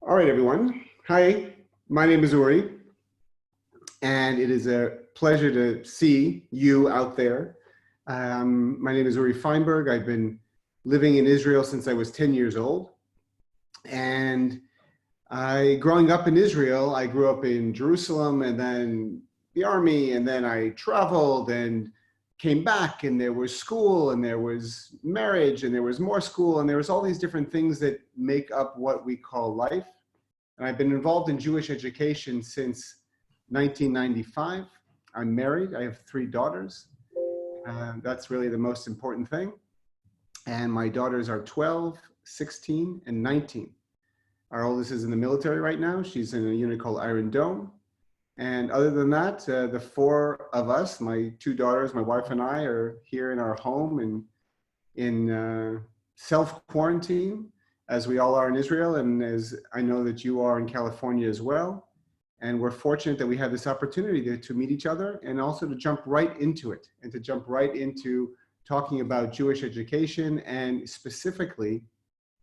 All right, everyone. Hi, my name is Uri, and it is a pleasure to see you out there. My name is Uri Feinberg. I've been living in Israel since I was 10 years old. And growing up in Israel, I grew up in Jerusalem and then the army, and then I traveled and came back, and there was school, and there was marriage, and there was more school, and there was all these different things that make up what we call life. And I've been involved in Jewish education since 1995. I'm married. I have 3 daughters. That's really the most important thing. And my daughters are 12, 16, and 19. Our oldest is in the military right now. She's in a unit called Iron Dome. And other than that, the 4 of us, my 2 daughters, my wife and I, are here in our home and in self-quarantine, as we all are in Israel, and as I know that you are in California as well. And we're fortunate that we have this opportunity to meet each other, and also to jump right into it, and to jump right into talking about Jewish education, and specifically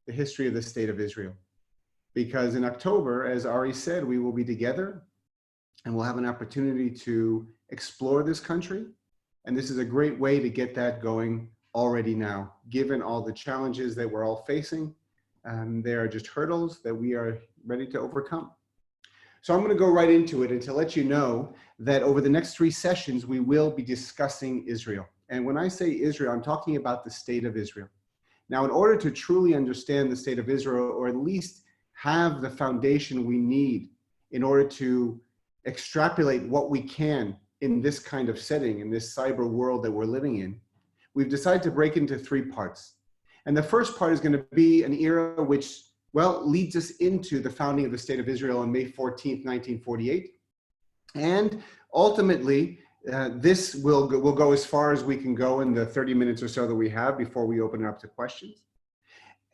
the history of the state of Israel. Because in October, as Ari said, we will be together and we'll have an opportunity to explore this country. And this is a great way to get that going already now, given all the challenges that we're all facing. There are just hurdles that we are ready to overcome. So I'm going to go right into it and to let you know that over the next 3 sessions, we will be discussing Israel. And when I say Israel, I'm talking about the state of Israel. Now, in order to truly understand the state of Israel, or at least have the foundation we need in order to extrapolate what we can in this kind of setting, in this cyber world that we're living in, we've decided to break into 3 parts. And the first part is going to be an era which, well, leads us into the founding of the state of Israel on May 14th, 1948. And ultimately, this will go as far as we can go in the 30 minutes or so that we have before we open it up to questions.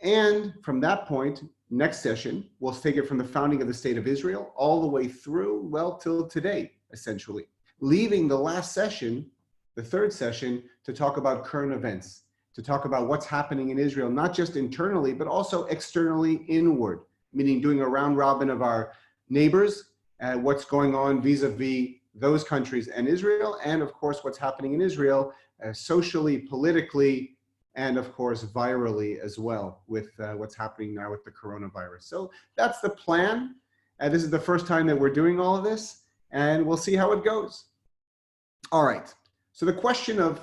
And from that point, next session, we'll take it from the founding of the state of Israel all the way through, well, till today, essentially, leaving the last session, the 3rd session, to talk about current events, to talk about what's happening in Israel, not just internally, but also externally inward, meaning doing a round robin of our neighbors, what's going on vis-a-vis those countries and Israel, and of course, what's happening in Israel socially, politically, and of course, virally as well, with what's happening now with the coronavirus. So that's the plan. This is the first time that we're doing all of this, and we'll see how it goes. All right, so the question of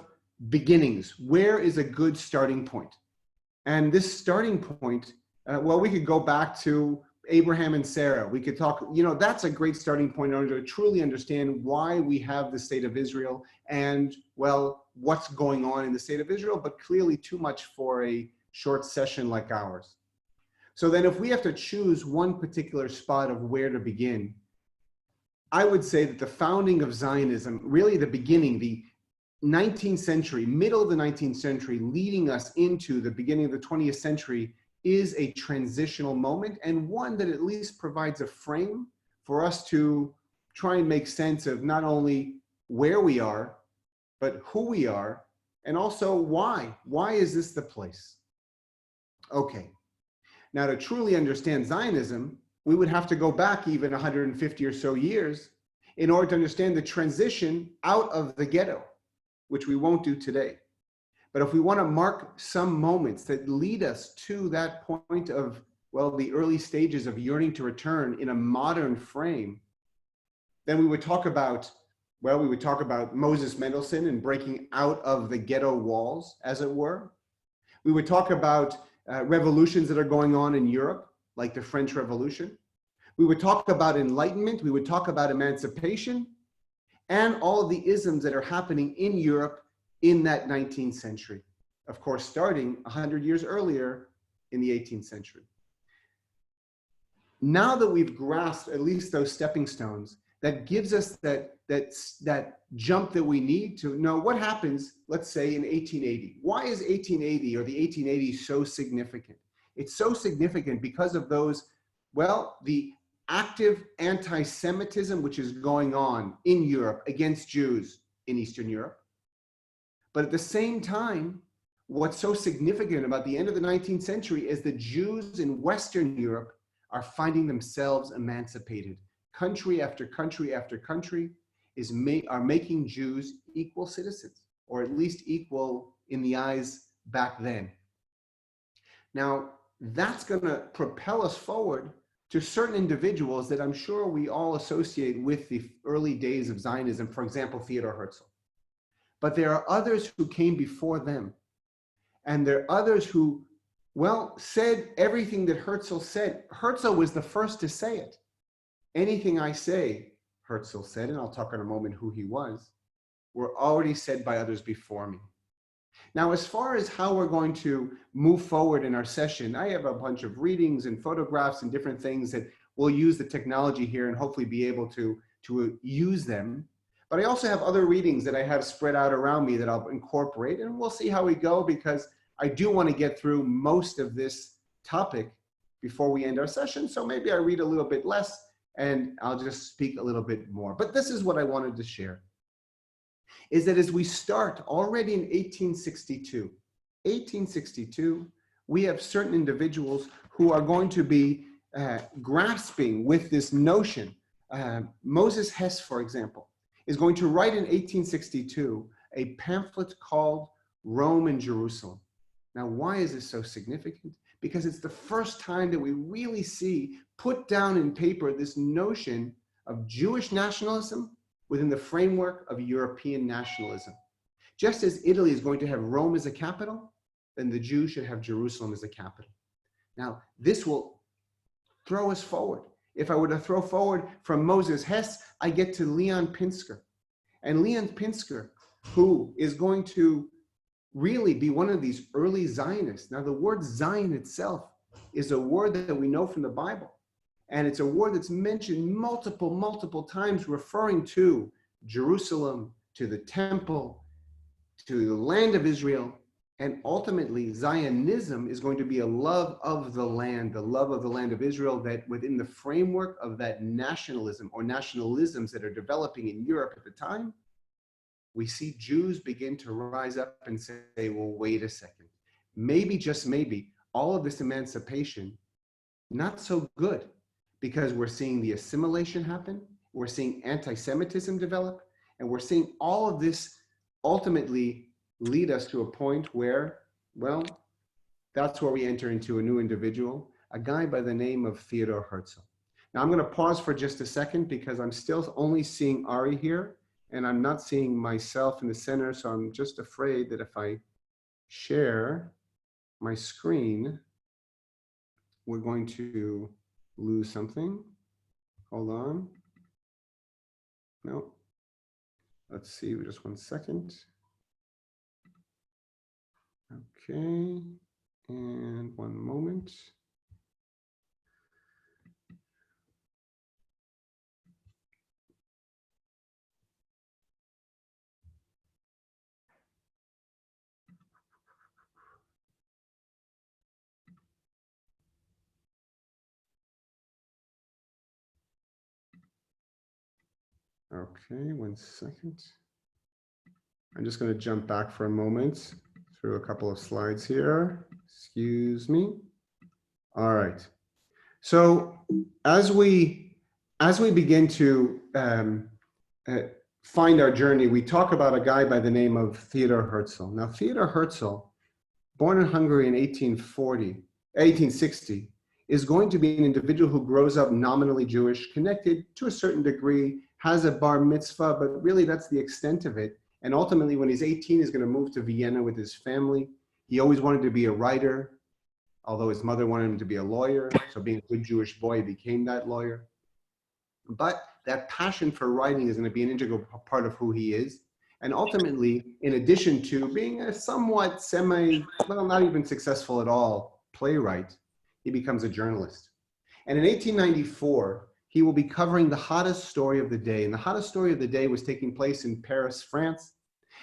beginnings, where is a good starting point? And this starting point, well, we could go back to Abraham and Sarah. We could talk, that's a great starting point in order to truly understand why we have the state of Israel and, well, what's going on in the state of Israel, but clearly too much for a short session like ours. So then if we have to choose one particular spot of where to begin, I would say that the founding of Zionism, really the beginning, the 19th century, middle of the 19th century, leading us into the beginning of the 20th century, is a transitional moment, and one that at least provides a frame for us to try and make sense of not only where we are, but who we are, and also why. Why is this the place? Okay, now to truly understand Zionism, we would have to go back even 150 or so years in order to understand the transition out of the ghetto, which we won't do today. But if we want to mark some moments that lead us to that point of, well, the early stages of yearning to return in a modern frame, then we would talk about, well, we would talk about Moses Mendelssohn and breaking out of the ghetto walls, as it were. We would talk about revolutions that are going on in Europe, like the French Revolution. We would talk about enlightenment. We would talk about emancipation and all of the isms that are happening in Europe in that 19th century, of course, starting 100 years earlier in the 18th century. Now that we've grasped at least those stepping stones, that gives us that jump that we need to know what happens, let's say, in 1880. Why is 1880 or the 1880s so significant? It's so significant because of those, well, the active anti-Semitism which is going on in Europe against Jews in Eastern Europe. But at the same time, what's so significant about the end of the 19th century is the Jews in Western Europe are finding themselves emancipated. Country after country after country are making Jews equal citizens, or at least equal in the eyes back then. Now, that's going to propel us forward to certain individuals that I'm sure we all associate with the early days of Zionism, for example, Theodor Herzl. But there are others who came before them. And there are others who, well, said everything that Herzl said. Herzl was the first to say it. Anything I say, Herzl said, and I'll talk in a moment who he was, were already said by others before me. Now, as far as how we're going to move forward in our session, I have a bunch of readings and photographs and different things that we'll use the technology here and hopefully be able to use them. But I also have other readings that I have spread out around me that I'll incorporate, and we'll see how we go, because I do want to get through most of this topic before we end our session. So maybe I read a little bit less and I'll just speak a little bit more. But this is what I wanted to share, is that as we start already in 1862, we have certain individuals who are going to be grasping with this notion. Moses Hess, for example, is going to write in 1862 a pamphlet called Rome and Jerusalem. Now, why is this so significant? Because it's the first time that we really see put down in paper this notion of Jewish nationalism within the framework of European nationalism. Just as Italy is going to have Rome as a capital, then the Jews should have Jerusalem as a capital. Now, this will throw us forward. If I were to throw forward from Moses Hess, I get to Leon Pinsker. And Leon Pinsker, who is going to really be one of these early Zionists. Now, the word Zion itself is a word that we know from the Bible. And it's a word that's mentioned multiple times, referring to Jerusalem, to the temple, to the land of Israel. And ultimately, Zionism is going to be a love of the land of Israel, that within the framework of that nationalism or nationalisms that are developing in Europe at the time, we see Jews begin to rise up and say, well, wait a second. Maybe, just maybe, all of this emancipation, not so good, because we're seeing the assimilation happen, we're seeing anti-Semitism develop, and we're seeing all of this ultimately lead us to a point where, well, that's where we enter into a new individual, a guy by the name of Theodor Herzl. Now, I'm going to pause for just a second because I'm still only seeing Ari here, and I'm not seeing myself in the center, so I'm just afraid that if I share my screen, we're going to lose something. Hold on. No. Let's see, just 1 second. Okay, and 1 moment. Okay, 1 second. I'm just going to jump back for a moment through a couple of slides here. Excuse me. All right. So as we begin to find our journey, we talk about a guy by the name of Theodor Herzl. Now, Theodor Herzl, born in Hungary in 1860, is going to be an individual who grows up nominally Jewish, connected to a certain degree, has a bar mitzvah, but really that's the extent of it. And ultimately, when he's 18, he's going to move to Vienna with his family. He always wanted to be a writer, although his mother wanted him to be a lawyer. So being a good Jewish boy, he became that lawyer. But that passion for writing is going to be an integral part of who he is. And ultimately, in addition to being a somewhat well, not even successful at all playwright, he becomes a journalist. And in 1894, he will be covering the hottest story of the day. And the hottest story of the day was taking place in Paris, France.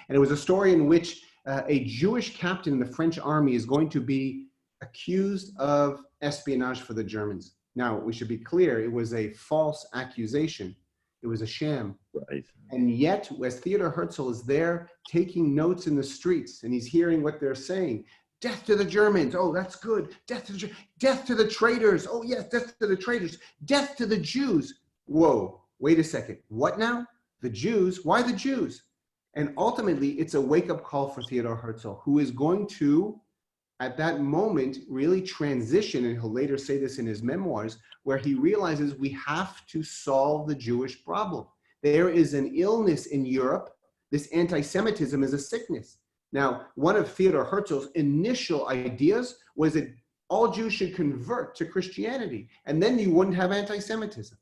And it was a story in which a Jewish captain in the French army is going to be accused of espionage for the Germans. Now, we should be clear, it was a false accusation. It was a sham. Right. And yet, as Theodor Herzl is there taking notes in the streets and he's hearing what they're saying, Death to the Germans. Oh, that's good. Death to the traitors. Oh, yes, death to the traitors. Death to the Jews. Whoa, wait a second. What now? The Jews? Why the Jews? And ultimately, it's a wake-up call for Theodor Herzl, who is going to, at that moment, really transition, and he'll later say this in his memoirs, where he realizes we have to solve the Jewish problem. There is an illness in Europe. This anti-Semitism is a sickness. Now, one of Theodor Herzl's initial ideas was that all Jews should convert to Christianity, and then you wouldn't have anti-Semitism.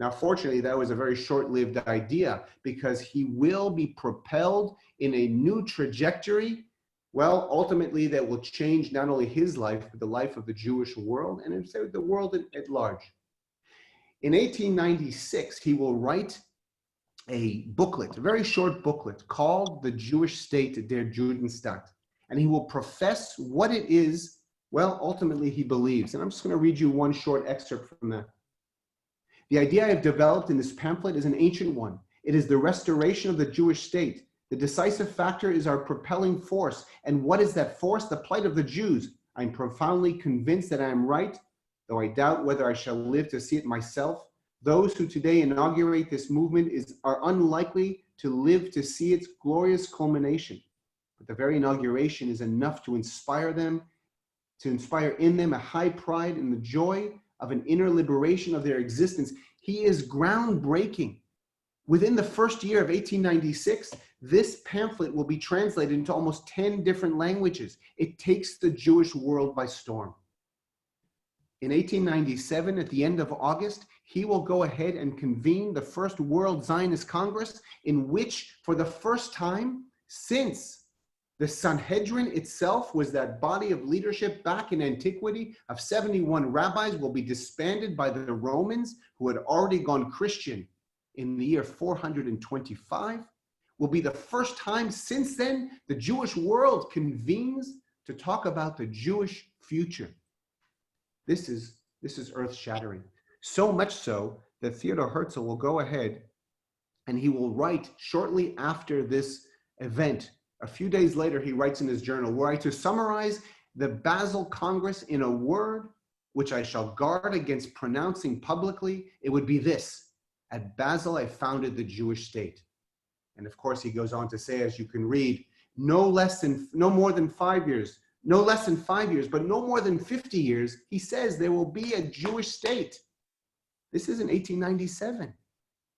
Now, fortunately, that was a very short-lived idea, because he will be propelled in a new trajectory, well, ultimately that will change not only his life, but the life of the Jewish world, and in fact, the world at large. In 1896, he will write a booklet, a very short booklet called The Jewish State, Der Judenstaat. And he will profess what it is, well, ultimately he believes. And I'm just going to read you one short excerpt from that. The idea I have developed in this pamphlet is an ancient one. It is the restoration of the Jewish state. The decisive factor is our propelling force. And what is that force? The plight of the Jews. I'm profoundly convinced that I am right, though I doubt whether I shall live to see it myself. Those who today inaugurate this movement are unlikely to live to see its glorious culmination. But the very inauguration is enough to inspire in them a high pride and the joy of an inner liberation of their existence. He is groundbreaking. Within the first year of 1896, this pamphlet will be translated into almost 10 different languages. It takes the Jewish world by storm. In 1897, at the end of August, he will go ahead and convene the first World Zionist Congress, in which, for the first time since the Sanhedrin itself was that body of leadership back in antiquity of 71 rabbis, will be disbanded by the Romans, who had already gone Christian in the year 425, will be the first time since then the Jewish world convenes to talk about the Jewish future. This is earth-shattering. So much so that Theodor Herzl will go ahead and he will write shortly after this event. A few days later, he writes in his journal, were I to summarize the Basel Congress in a word, which I shall guard against pronouncing publicly, it would be this: at Basel, I founded the Jewish state. And of course, he goes on to say, as you can read, no more than 5 years, no less than 5 years, but no more than 50 years, he says there will be a Jewish state. This is in 1897.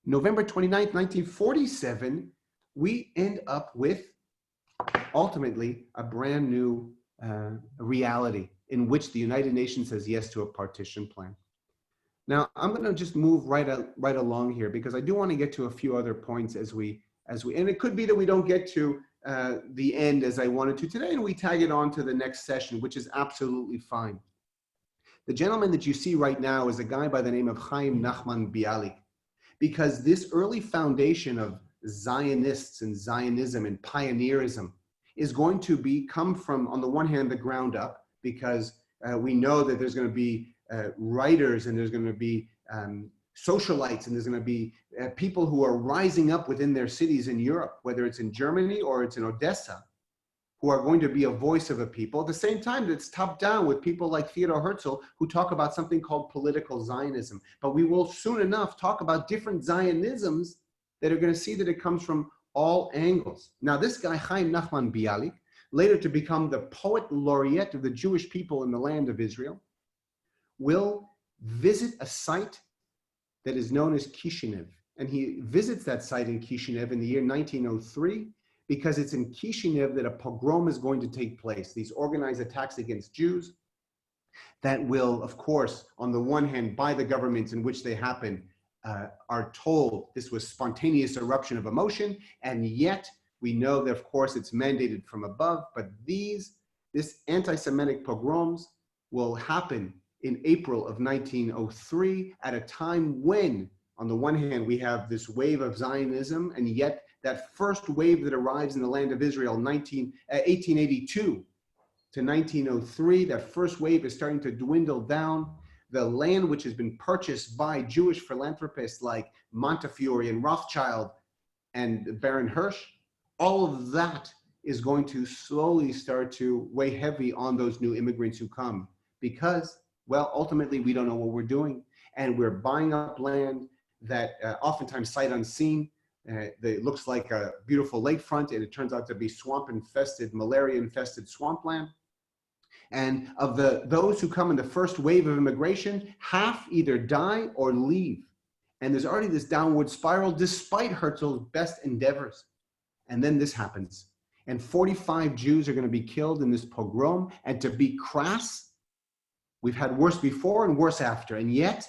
November 29th, 1947, we end up with ultimately a brand new reality in which the United Nations says yes to a partition plan. Now, I'm going to just move right along here, because I do want to get to a few other points as we, and it could be that we don't get to the end as I wanted to today, and we tag it on to the next session, which is absolutely fine. The gentleman that you see right now is a guy by the name of Chaim Nachman Bialik, because this early foundation of Zionists and Zionism and pioneerism is going to come from, on the one hand, the ground up, because we know that there's going to be writers, and there's going to be socialites, and there's going to be people who are rising up within their cities in Europe, whether it's in Germany or it's in Odessa, who are going to be a voice of a people. At the same time, it's top down with people like Theodor Herzl, who talk about something called political Zionism. But we will soon enough talk about different Zionisms that are going to see that it comes from all angles. Now, this guy, Chaim Nachman Bialik, later to become the poet laureate of the Jewish people in the land of Israel, will visit a site that is known as Kishinev. And he visits that site in Kishinev in the year 1903, because it's in Kishinev that a pogrom is going to take place, these organized attacks against Jews that will, of course, on the one hand, by the governments in which they happen, are told this was spontaneous eruption of emotion, and yet we know that, of course, it's mandated from above, but this anti-Semitic pogroms will happen in April of 1903, at a time when, on the one hand, we have this wave of Zionism, and yet that first wave that arrives in the land of Israel, 1882 to 1903, that first wave is starting to dwindle down. The land which has been purchased by Jewish philanthropists like Montefiore and Rothschild and Baron Hirsch, all of that is going to slowly start to weigh heavy on those new immigrants who come because, well, ultimately we don't know what we're doing. And we're buying up land that oftentimes sight unseen. It looks like a beautiful lakefront, and it turns out to be swamp-infested, malaria-infested swampland. And of those who come in the first wave of immigration, half either die or leave. And there's already this downward spiral despite Herzl's best endeavors. And then this happens. And 45 Jews are going to be killed in this pogrom. And to be crass, we've had worse before and worse after. And yet,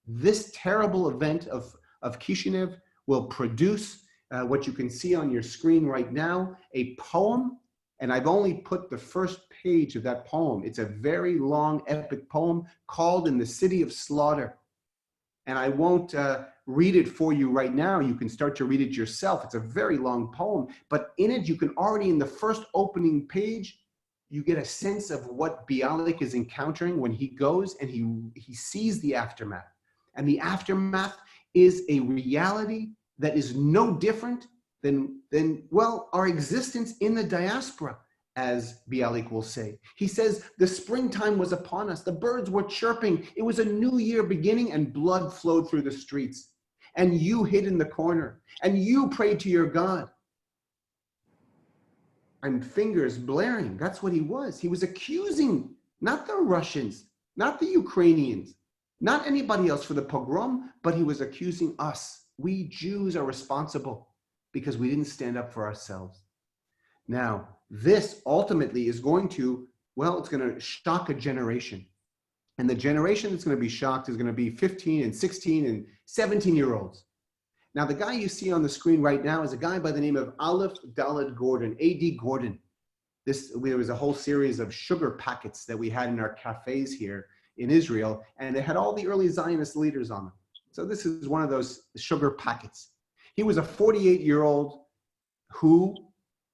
this terrible event of Kishinev will produce what you can see on your screen right now, a poem. And I've only put the first page of that poem. It's a very long, epic poem called In the City of Slaughter. And I won't read it for you right now. You can start to read it yourself. It's a very long poem, but in it, you can already, in the first opening page, you get a sense of what Bialik is encountering when he goes and he sees the aftermath. And the aftermath is a reality that is no different than well, our existence in the diaspora, as Bialik will say. He says, the springtime was upon us. The birds were chirping. It was a new year beginning, and blood flowed through the streets. And you hid in the corner, and you prayed to your God. And fingers blaring. That's what he was. He was accusing not the Russians, not the Ukrainians, not anybody else for the pogrom, but he was accusing us. We Jews are responsible because we didn't stand up for ourselves. Now, this ultimately is going to, well, it's going to shock a generation. And the generation that's going to be shocked is going to be 15 and 16 and 17-year-olds. Now, the guy you see on the screen right now is a guy by the name of Aleph Daled Gordon, A.D. Gordon. There was a whole series of sugar packets that we had in our cafes here in Israel, and they had all the early Zionist leaders on them. So this is one of those sugar packets. He was a 48-year-old who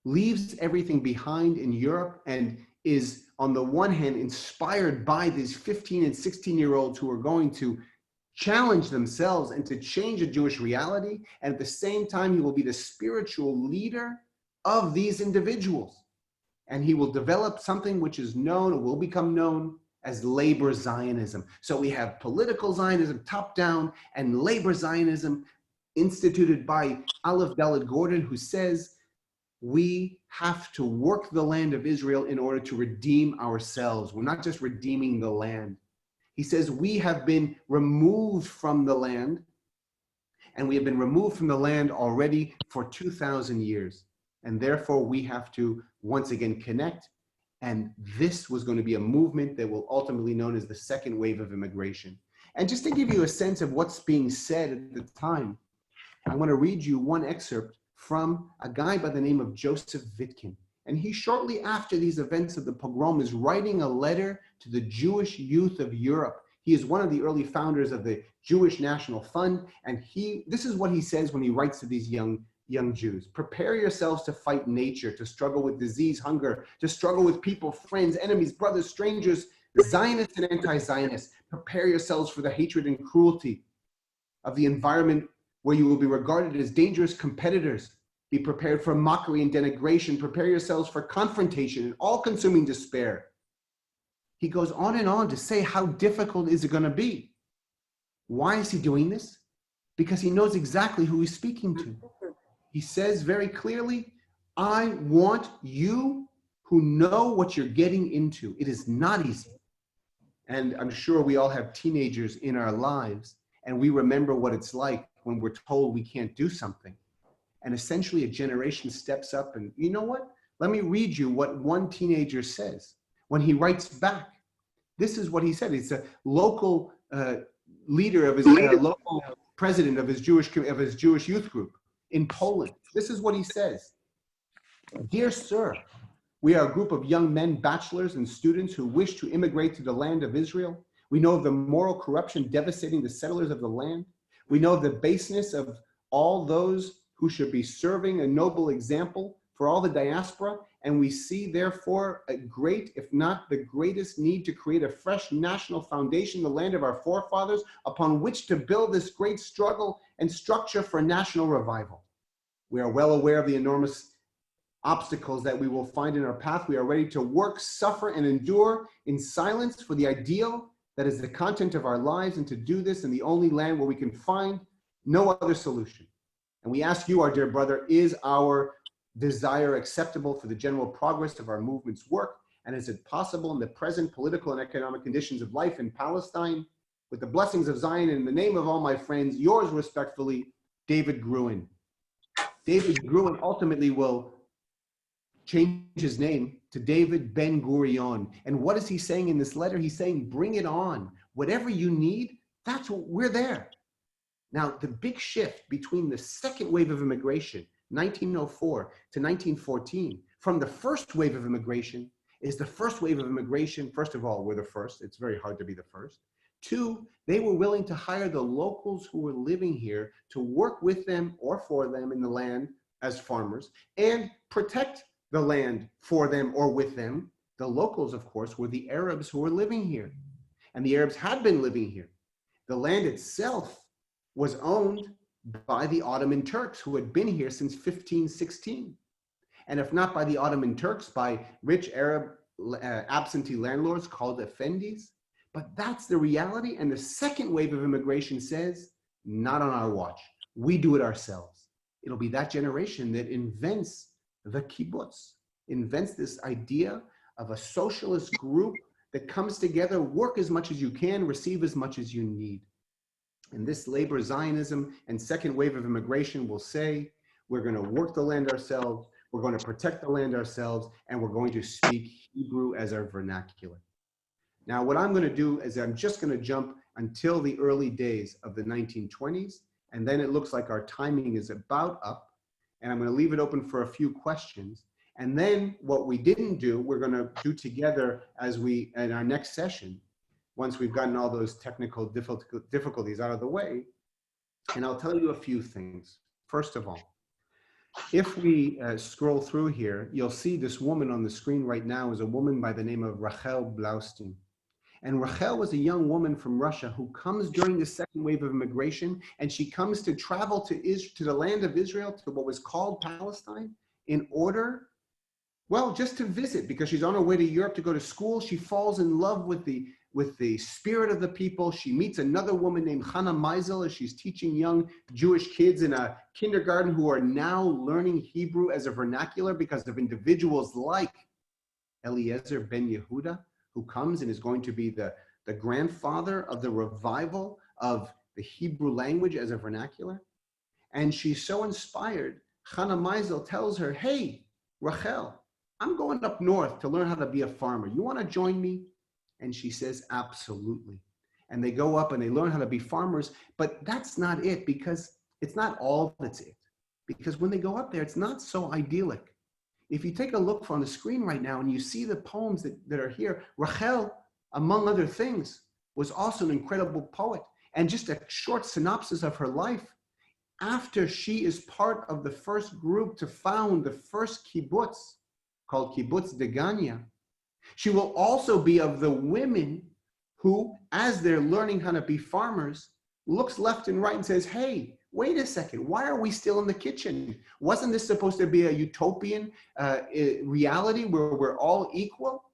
leaves everything behind in Europe and is, on the one hand, inspired by these 15 and 16-year-olds who are going to challenge themselves and to change a Jewish reality. And at the same time, he will be the spiritual leader of these individuals. And he will develop something which is known or will become known as labor Zionism. So we have political Zionism top down and labor Zionism instituted by Aleph Daled Gordon, who says, we have to work the land of Israel in order to redeem ourselves. We're not just redeeming the land. He says we have been removed from the land, and we have been removed from the land already for 2,000 years. And therefore, we have to once again connect. And this was going to be a movement that will ultimately be known as the second wave of immigration. And just to give you a sense of what's being said at the time, I want to read you one excerpt from a guy by the name of Joseph Vitkin. And he, shortly after these events of the pogrom, is writing a letter to the Jewish youth of Europe. He is one of the early founders of the Jewish National Fund. And this is what he says when he writes to these young Jews. Prepare yourselves to fight nature, to struggle with disease, hunger, to struggle with people, friends, enemies, brothers, strangers, Zionists and anti-Zionists. Prepare yourselves for the hatred and cruelty of the environment where you will be regarded as dangerous competitors. Be prepared for mockery and denigration. Prepare yourselves for confrontation and all-consuming despair. He goes on and on to say how difficult is it going to be. Why is he doing this? Because he knows exactly who he's speaking to. He says very clearly, I want you who know what you're getting into. It is not easy. And I'm sure we all have teenagers in our lives, and we remember what it's like when we're told we can't do something. And essentially a generation steps up and, you know what? Let me read you what one teenager says when he writes back. This is what he said. It's a local leader of his local president of his Jewish youth group in Poland. This is what he says. Dear sir, we are a group of young men, bachelors and students who wish to immigrate to the land of Israel. We know of the moral corruption devastating the settlers of the land. We know of the baseness of all those who should be serving a noble example for all the diaspora. And we see, therefore, a great, if not the greatest need to create a fresh national foundation in the land of our forefathers upon which to build this great struggle and structure for national revival. We are well aware of the enormous obstacles that we will find in our path. We are ready to work, suffer, and endure in silence for the ideal that is the content of our lives, and to do this in the only land where we can find no other solution. And we ask you, our dear brother, is our desire acceptable for the general progress of our movement's work? And is it possible in the present political and economic conditions of life in Palestine? With the blessings of Zion, in the name of all my friends, yours respectfully, David Gruen. David Gruen ultimately will change his name to David Ben Gurion. And what is he saying in this letter? He's saying, bring it on. Whatever you need, that's what we're there. Now, the big shift between the second wave of immigration, 1904 to 1914, from the first wave of immigration, is the first wave of immigration. First of all, we're the first. It's very hard to be the first. Two, they were willing to hire the locals who were living here to work with them or for them in the land as farmers and protect the land for them or with them. The locals, of course, were the Arabs who were living here. And the Arabs had been living here. The land itself was owned by the Ottoman Turks, who had been here since 1516. And if not by the Ottoman Turks, by rich Arab absentee landlords called effendis. But that's the reality. And the second wave of immigration says, not on our watch. We do it ourselves. It'll be that generation that invents the kibbutz, invents this idea of a socialist group that comes together, work as much as you can, receive as much as you need. And this labor Zionism and second wave of immigration will say, we're going to work the land ourselves, we're going to protect the land ourselves, and we're going to speak Hebrew as our vernacular. Now, what I'm going to do is I'm just going to jump until the early days of the 1920s, and then it looks like our timing is about up, and I'm going to leave it open for a few questions. And then what we didn't do, we're going to do together as we, in our next session, once we've gotten all those technical difficulties out of the way. And I'll tell you a few things. First of all, if we scroll through here, you'll see this woman on the screen right now is a woman by the name of Rachel Blaustein. And Rachel was a young woman from Russia who comes during the second wave of immigration, and she comes to travel to the land of Israel, to what was called Palestine, in order, well, just to visit, because she's on her way to Europe to go to school. She falls in love with the spirit of the people. She meets another woman named Hannah Meisel as she's teaching young Jewish kids in a kindergarten who are now learning Hebrew as a vernacular because of individuals like Eliezer ben Yehuda, who comes and is going to be the grandfather of the revival of the Hebrew language as a vernacular. And she's so inspired, Hannah Meisel tells her, hey, Rachel, I'm going up north to learn how to be a farmer. You want to join me? And she says, absolutely. And they go up and they learn how to be farmers, but that's not it, because it's not all that's it. Because when they go up there, it's not so idyllic. If you take a look on the screen right now and you see the poems that are here, Rachel, among other things, was also an incredible poet. And just a short synopsis of her life, after she is part of the first group to found the first kibbutz, called Kibbutz Degania, she will also be of the women who, as they're learning how to be farmers, looks left and right and says, hey, wait a second, why are we still in the kitchen? Wasn't this supposed to be a utopian reality where we're all equal?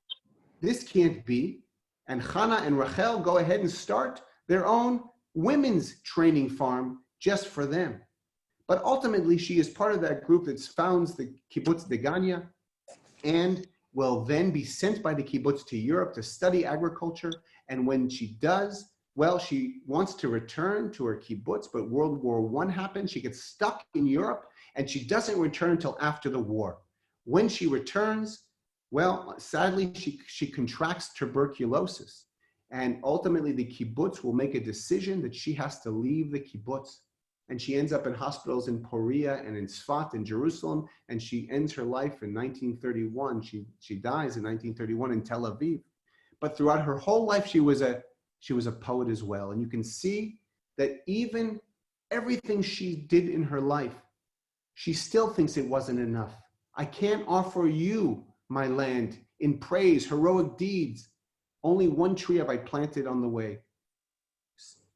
This can't be. And Hannah and Rachel go ahead and start their own women's training farm just for them. But ultimately, she is part of that group that founds the Kibbutz Degania and will then be sent by the kibbutz to Europe to study agriculture. And when she does, well, she wants to return to her kibbutz, but World War I happens. She gets stuck in Europe, and she doesn't return until after the war. When she returns, well, sadly, she contracts tuberculosis. And ultimately, the kibbutz will make a decision that she has to leave the kibbutz. And she ends up in hospitals in Poria and in Sfat in Jerusalem, and she ends her life in 1931. She dies in 1931 in Tel Aviv. But throughout her whole life, she was a poet as well. And you can see that even everything she did in her life, she still thinks it wasn't enough. I can't offer you my land in praise, heroic deeds. Only one tree have I planted on the way.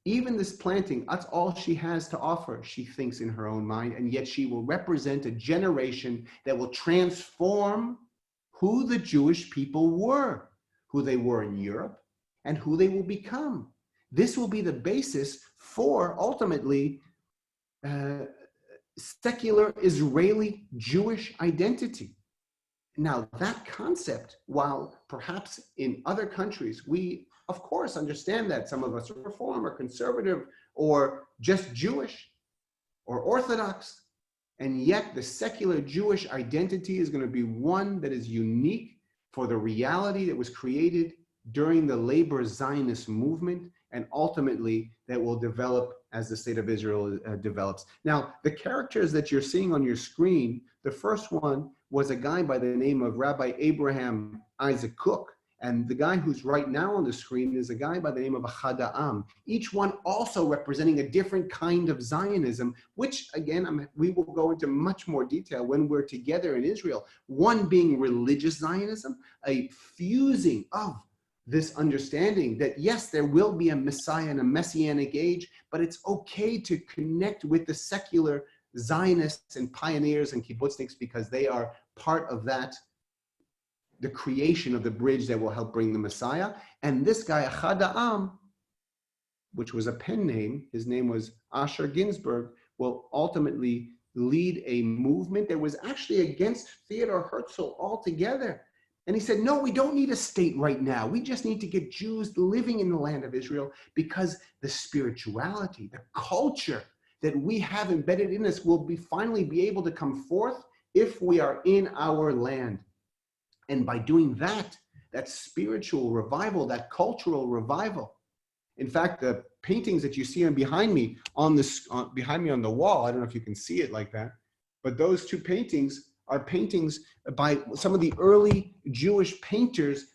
Even this planting, that's all she has to offer, she thinks in her own mind, and yet she will represent a generation that will transform who the Jewish people were, who they were in Europe, and who they will become. This will be the basis for, ultimately, secular Israeli Jewish identity. Now, that concept, while perhaps in other countries, we, of course, understand that some of us are Reform or conservative or just Jewish or Orthodox, and yet the secular Jewish identity is going to be one that is unique for the reality that was created during the labor Zionist movement, and ultimately that will develop as the state of Israel develops. Now, the characters that you're seeing on your screen, the first one was a guy by the name of Rabbi Abraham Isaac Cook, and the guy who's right now on the screen is a guy by the name of Ahad Ha'am, each one also representing a different kind of Zionism, which again, we will go into much more detail when we're together in Israel. One being religious Zionism, a fusing of this understanding that yes, there will be a Messiah and a Messianic age, but it's okay to connect with the secular Zionists and pioneers and kibbutzniks because they are part of that, the creation of the bridge that will help bring the Messiah. And this guy, Ahad Ha'am, which was a pen name, his name was Asher Ginsburg, will ultimately lead a movement that was actually against Theodor Herzl altogether. And he said, no, we don't need a state right now. We just need to get Jews living in the land of Israel because the spirituality, the culture that we have embedded in us will finally be able to come forth if we are in our land. And by doing that, that spiritual revival, that cultural revival. In fact, the paintings that you see behind me on the wall, I don't know if you can see it like that, but those two paintings are paintings by some of the early Jewish painters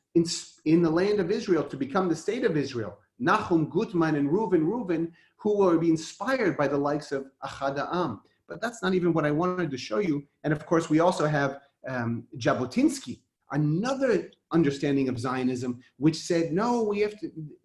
in the land of Israel to become the state of Israel. Nahum Gutman and Reuven, who were inspired by the likes of Ahad Ha'am. But that's not even what I wanted to show you. And of course, we also have Jabotinsky, another understanding of Zionism, which said, no,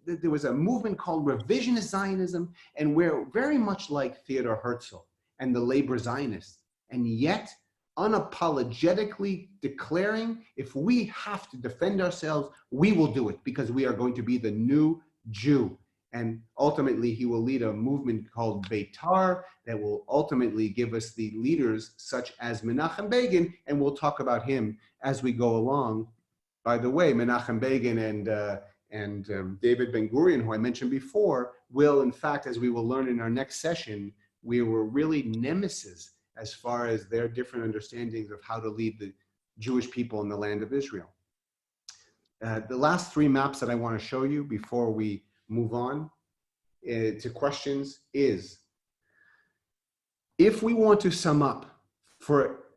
there was a movement called revisionist Zionism, and we're very much like Theodor Herzl and the labor Zionists. And yet, unapologetically declaring, if we have to defend ourselves, we will do it because we are going to be the new Jew. And ultimately, he will lead a movement called Beitar that will ultimately give us the leaders such as Menachem Begin, and we'll talk about him as we go along. By the way, Menachem Begin and David Ben-Gurion, who I mentioned before, will, in fact, as we will learn in our next session, we were really nemesis as far as their different understandings of how to lead the Jewish people in the land of Israel. The last three maps that I want to show you before we move on to questions is, if we want to sum up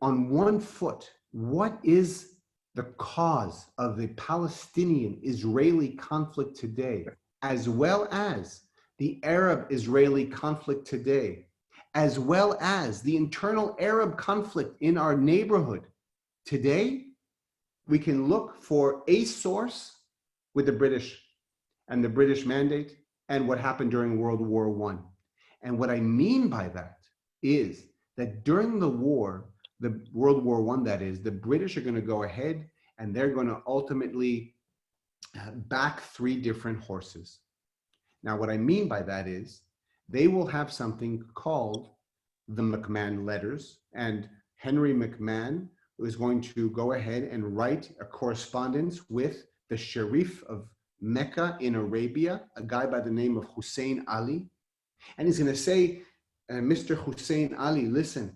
on one foot, what is the cause of the Palestinian-Israeli conflict today, as well as the Arab-Israeli conflict today, as well as the internal Arab conflict in our neighborhood today, we can look for a source with the British and the British mandate and what happened during World War I. And what I mean by that is that during the war, the World War I, that is, the British are going to go ahead and they're going to ultimately back three different horses. Now, what I mean by that is they will have something called the McMahon letters, and Henry McMahon is going to go ahead and write a correspondence with the Sharif of Mecca in Arabia, a guy by the name of Hussein Ali. And he's going to say, Mr. Hussein Ali, listen,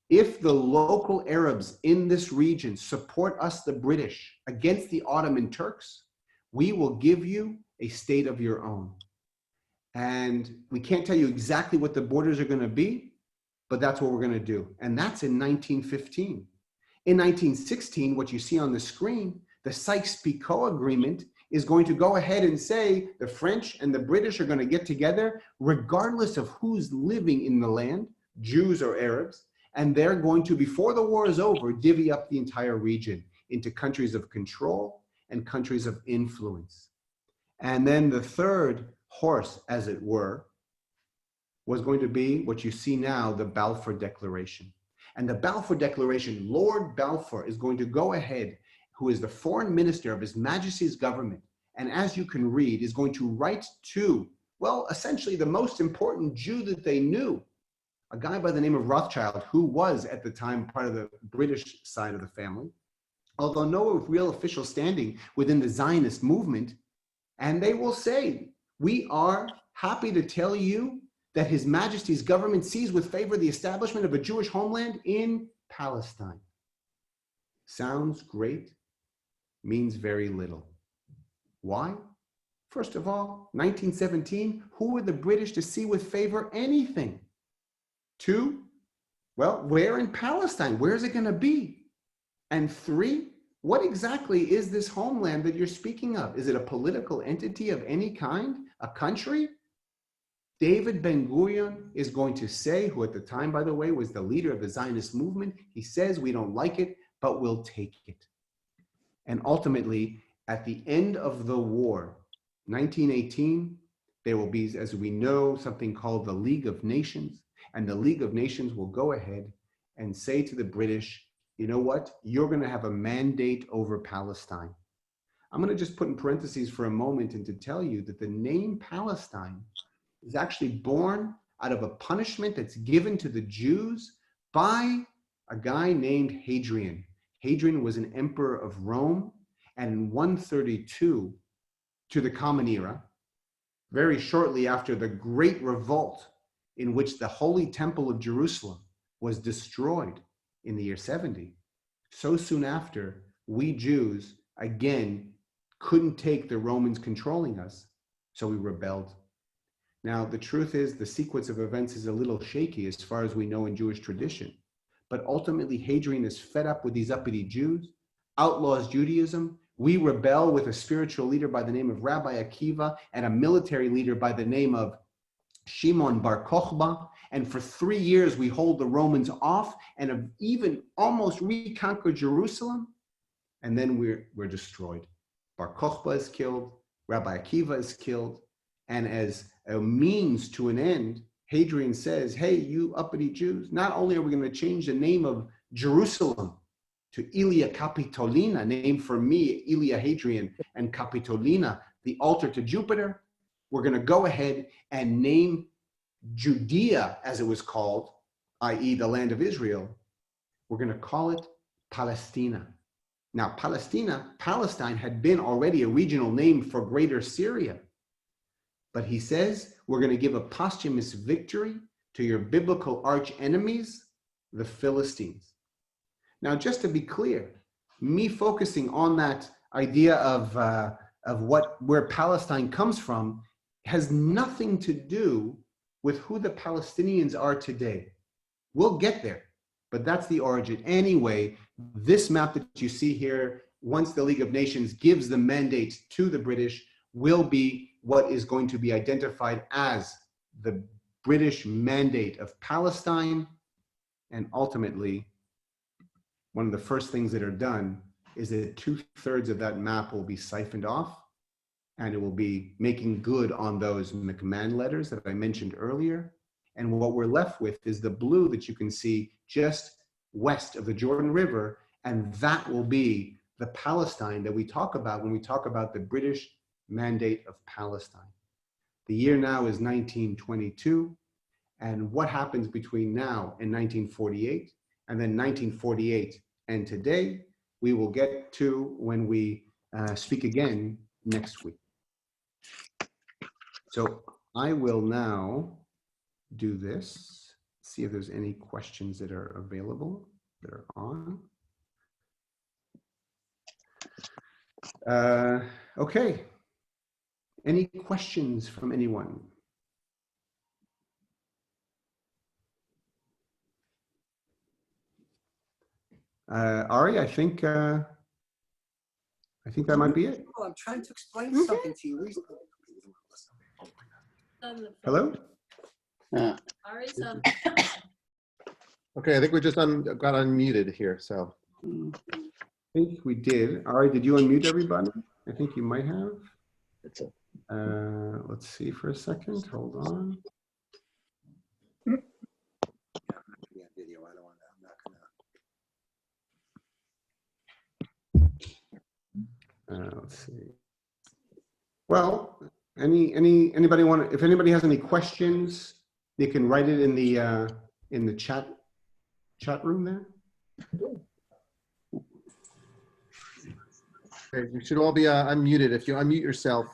if the local Arabs in this region support us, the British, against the Ottoman Turks, we will give you a state of your own. And we can't tell you exactly what the borders are going to be, but that's what we're going to do. And that's in 1915. In 1916, what you see on the screen, the Sykes-Picot Agreement is going to go ahead and say the French and the British are going to get together regardless of who's living in the land, Jews or Arabs, and they're going to, before the war is over, divvy up the entire region into countries of control and countries of influence. And then the third horse, as it were, was going to be what you see now, the Balfour Declaration. And the Balfour Declaration, Lord Balfour is going to go ahead, who is the foreign minister of His Majesty's government, and as you can read, is going to write to, well, essentially the most important Jew that they knew, a guy by the name of Rothschild, who was at the time part of the British side of the family, although no real official standing within the Zionist movement. And they will say, we are happy to tell you that His Majesty's government sees with favor the establishment of a Jewish homeland in Palestine. Sounds great, means very little. Why? First of all, 1917, who were the British to see with favor anything? Two, well, where in Palestine? Where is it going to be? And three, what exactly is this homeland that you're speaking of? Is it a political entity of any kind? A country? David Ben-Gurion is going to say, who at the time, by the way, was the leader of the Zionist movement, he says, we don't like it, but we'll take it. And ultimately, at the end of the war, 1918, there will be, as we know, something called the League of Nations. And the League of Nations will go ahead and say to the British, you know what? You're going to have a mandate over Palestine. I'm going to just put in parentheses for a moment and to tell you that the name Palestine is actually born out of a punishment that's given to the Jews by a guy named Hadrian. Hadrian was an emperor of Rome, and in 132 to the Common Era, very shortly after the Great Revolt in which the Holy Temple of Jerusalem was destroyed in the year 70, so soon after, we Jews, again, couldn't take the Romans controlling us, so we rebelled. Now, the truth is, the sequence of events is a little shaky as far as we know in Jewish tradition. But ultimately, Hadrian is fed up with these uppity Jews, outlaws Judaism. We rebel with a spiritual leader by the name of Rabbi Akiva and a military leader by the name of Shimon Bar Kokhba. And for 3 years, we hold the Romans off and have even almost reconquered Jerusalem. And then we're destroyed. Bar Kokhba is killed. Rabbi Akiva is killed. And as a means to an end, Hadrian says, hey, you uppity Jews, not only are we going to change the name of Jerusalem to Ilia Capitolina, named for me, Ilia Hadrian, and Capitolina, the altar to Jupiter, we're going to go ahead and name Judea, as it was called, i.e. the land of Israel, we're going to call it Palestina. Now, Palestine had been already a regional name for Greater Syria. But he says, we're going to give a posthumous victory to your biblical arch enemies, the Philistines. Now, just to be clear, me focusing on that idea of where Palestine comes from has nothing to do with who the Palestinians are today. We'll get there, but that's the origin. Anyway, this map that you see here, once the League of Nations gives the mandate to the British, will be what is going to be identified as the British Mandate of Palestine. And ultimately, one of the first things that are done is that 2/3 of that map will be siphoned off, and it will be making good on those McMahon letters that I mentioned earlier. And what we're left with is the blue that you can see just west of the Jordan River, and that will be the Palestine that we talk about when we talk about the British Mandate of Palestine. The year now is 1922, and what happens between now and 1948, and then 1948 and today, we will get to when we speak again next week. So I will now do this, see if there's any questions that are available, that are on. Okay. Any questions from anyone? Ari, I think that might be it. I'm trying to explain something to you. Hello? Ari's on. Okay, I think we just got unmuted here, so. I think we did. Ari, did you unmute everybody? I think you might have. That's it. Let's see for a second. Hold on. Let's see. Well, anybody want? If anybody has any questions, you can write it in the chat room there. Okay, you should all be unmuted. If you unmute yourself.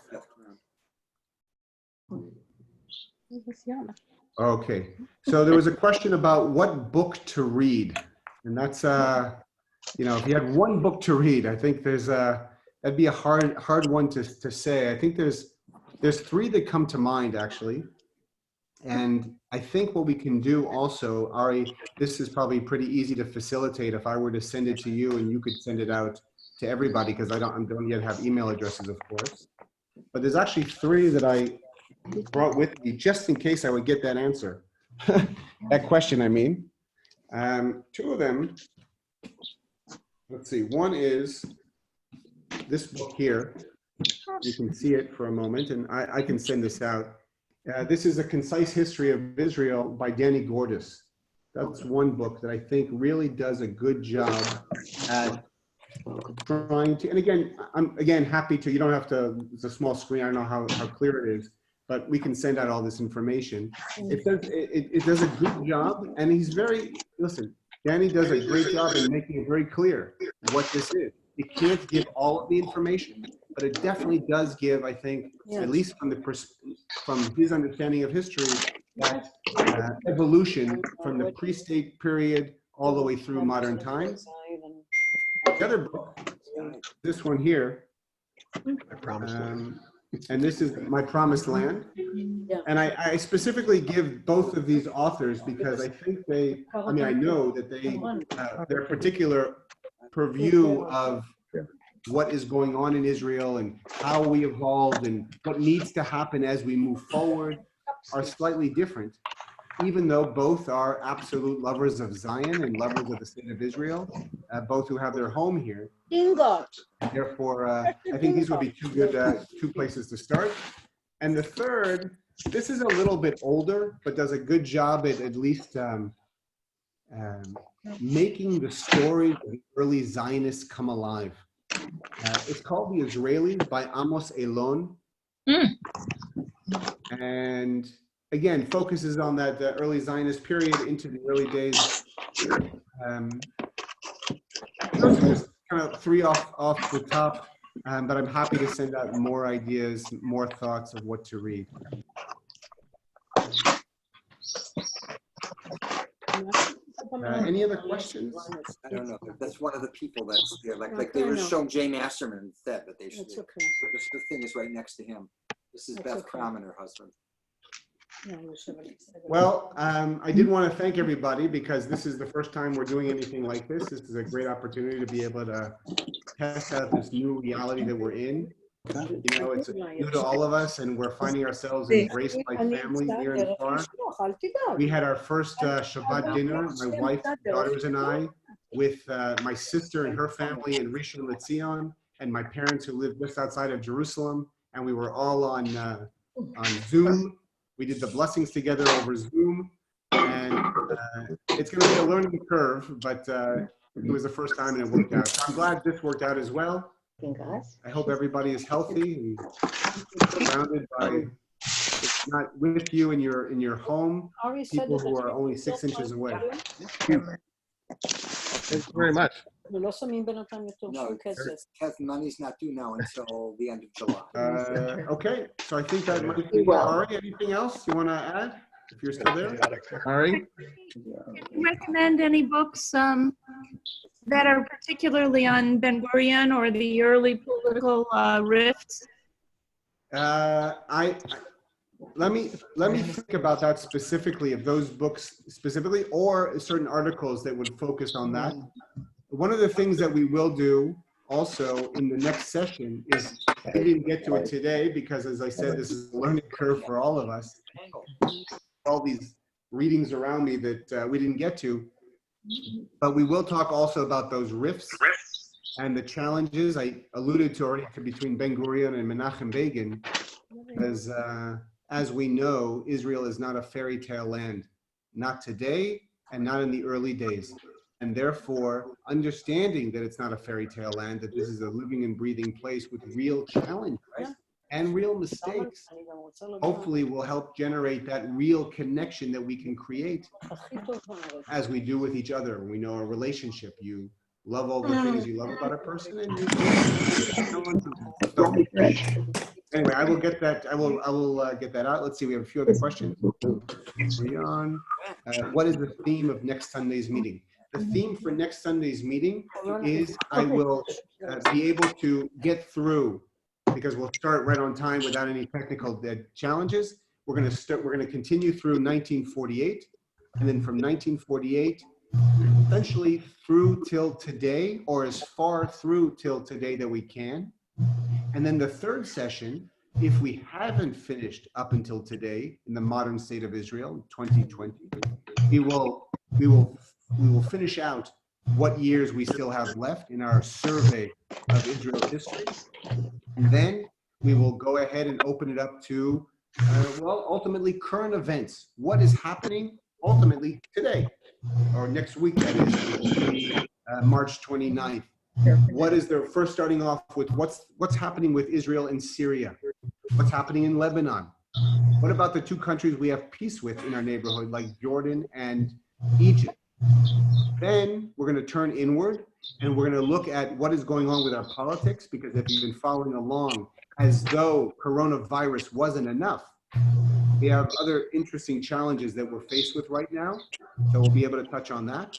Okay. So there was a question about what book to read, and that's you know, if you had one book to read, I think that'd be a hard one to say. I think there's three that come to mind actually. And I think what we can do also, Ari, this is probably pretty easy to facilitate if I were to send it to you and you could send it out to everybody, because I don't yet have email addresses, of course. But there's actually three that I brought with me just in case I would get that answer. That question, I mean. Two of them, let's see, one is this book here. You can see it for a moment, and I can send this out. This is A Concise History of Israel by Danny Gordis. That's one book that I think really does a good job at trying to, and again, I'm happy to, you don't have to, it's a small screen, I don't know how clear it is, but we can send out all this information. It does a good job, and he's very, listen, Danny does a great job in making it very clear what this is. It can't give all of the information, but it definitely does give, I think, at least from his understanding of history, that evolution from the pre-state period all the way through modern times. The other book, this one here, and this is My Promised Land. And I specifically give both of these authors because I think I know that their particular purview of what is going on in Israel and how we evolved and what needs to happen as we move forward are slightly different, even though both are absolute lovers of Zion and lovers of the state of Israel, both who have their home here. Therefore, I think these would be two places to start. And the third, this is a little bit older, but does a good job at least making the story of the early Zionists come alive. It's called The Israelis by Amos Elon. And again, focuses on that early Zionist period into the early days. Those are just kind of three off the top, but I'm happy to send out more ideas, more thoughts of what to read. Any other questions? I don't know. That's one of the people that's there. Like they were showing Jay Masterman instead, but they should. Okay. The thing is right next to him. This is Beth Crom and her husband. Well, I did want to thank everybody because this is the first time we're doing anything like this. This is a great opportunity to be able to test out this new reality that we're in. You know, it's new to all of us, and we're finding ourselves embraced by family near and far. We had our first Shabbat dinner, my wife, daughters, and I, with my sister and her family in Rishon LeZion, and my parents who live just outside of Jerusalem, and we were all on Zoom. We did the blessings together over Zoom, and it's going to be a learning curve, but it was the first time and it worked out. So I'm glad this worked out as well. I hope everybody is healthy and surrounded by, if not with you in your home, people who are only 6 inches away. Thank you very much. No, Kev, money's not due now until the end of July. Okay, so I think that might be Ari. Anything else you want to add? If you're still there, Ari? Recommend any books that are particularly on Ben Gurion or the early political rifts? Let me think about that specifically, of those books specifically, or certain articles that would focus on that. One of the things that we will do also in the next session is, I didn't get to it today because, as I said, this is a learning curve for all of us. All these readings around me that we didn't get to, but we will talk also about those rifts and the challenges I alluded to already between Ben Gurion and Menachem Begin, as we know, Israel is not a fairy tale land, not today and not in the early days. and therefore understanding that it's not a fairy tale land, that this is a living and breathing place with real challenges and real mistakes, hopefully will help generate that real connection that we can create as we do with each other. We know a relationship. You love all the things you love about a person, and you so, anyway, I will get that. I will get that out. Let's see. We have a few other questions. Rion, what is the theme of next Sunday's meeting? The theme for next Sunday's meeting is I will be able to get through, because we'll start right on time without any technical challenges. We're going to continue through 1948, and then from 1948 essentially through till today, or as far through till today that we can. And then the third session, if we haven't finished up until today in the modern state of Israel, 2020, we will finish out what years we still have left in our survey of Israel's history. And then we will go ahead and open it up to, well, ultimately current events. What is happening ultimately today, or next week, that is, March 29th. What is there, first starting off with what's happening with Israel and Syria? What's happening in Lebanon? What about the two countries we have peace with in our neighborhood, like Jordan and Egypt? Then we're going to turn inward, and we're going to look at what is going on with our politics, because if you've been following along, as though coronavirus wasn't enough, we have other interesting challenges that we're faced with right now. So we'll be able to touch on that.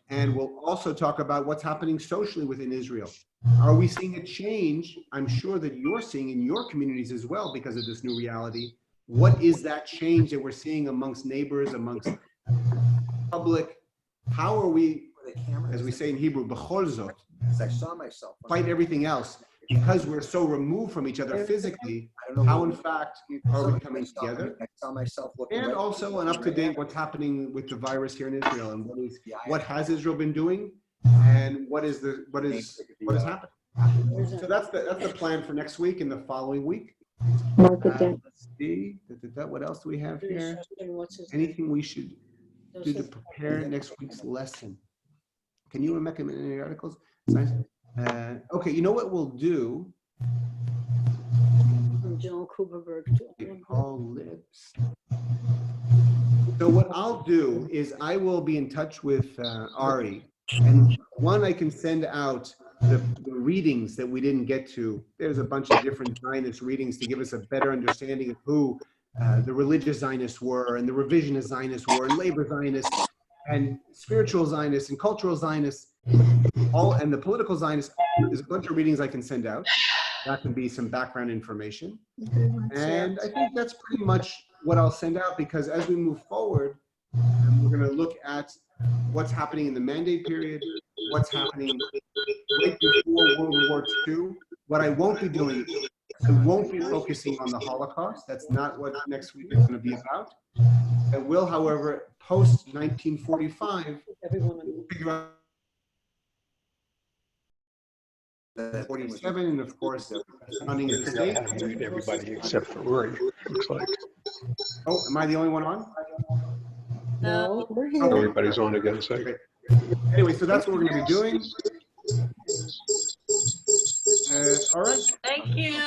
And we'll also talk about what's happening socially within Israel. Are we seeing a change? I'm sure that you're seeing in your communities as well because of this new reality. What is that change that we're seeing amongst neighbors, amongst public? How are we, as we say in Hebrew, b'chol zot, I saw myself. fight everything else? Because we're so removed from each other physically, how in fact are we coming together? I saw myself looking. And also an up-to-date what's happening with the virus here in Israel, and what has Israel been doing, and what is happening. So that's the plan for next week and the following week. Let's see, what else do we have here? Anything we should do to prepare next week's lesson? Can you recommend any articles? It's nice. Okay, you know what we'll do? All lips. So what I'll do is I will be in touch with Ari, and I can send out the readings that we didn't get to. There's a bunch of different Zionist readings to give us a better understanding of who the religious Zionists were, and the revisionist Zionists were, and labor Zionists, and spiritual Zionists, and cultural Zionists, and the political Zionists. There's a bunch of readings I can send out. That can be some background information. And I think that's pretty much what I'll send out, because as we move forward, we're going to look at what's happening in the mandate period, what's happening right before World War II. What I won't be doing, I won't be focusing on the Holocaust. That's not what next week is going to be about. I will, however, post 1945, figure out 47, and of course, founding of the state. Everybody except for Uri, looks like. Oh, am I the only one on? No. Okay. Everybody's on again, so. Okay. Anyway, so that's what we're going to be doing. All right. Thank you.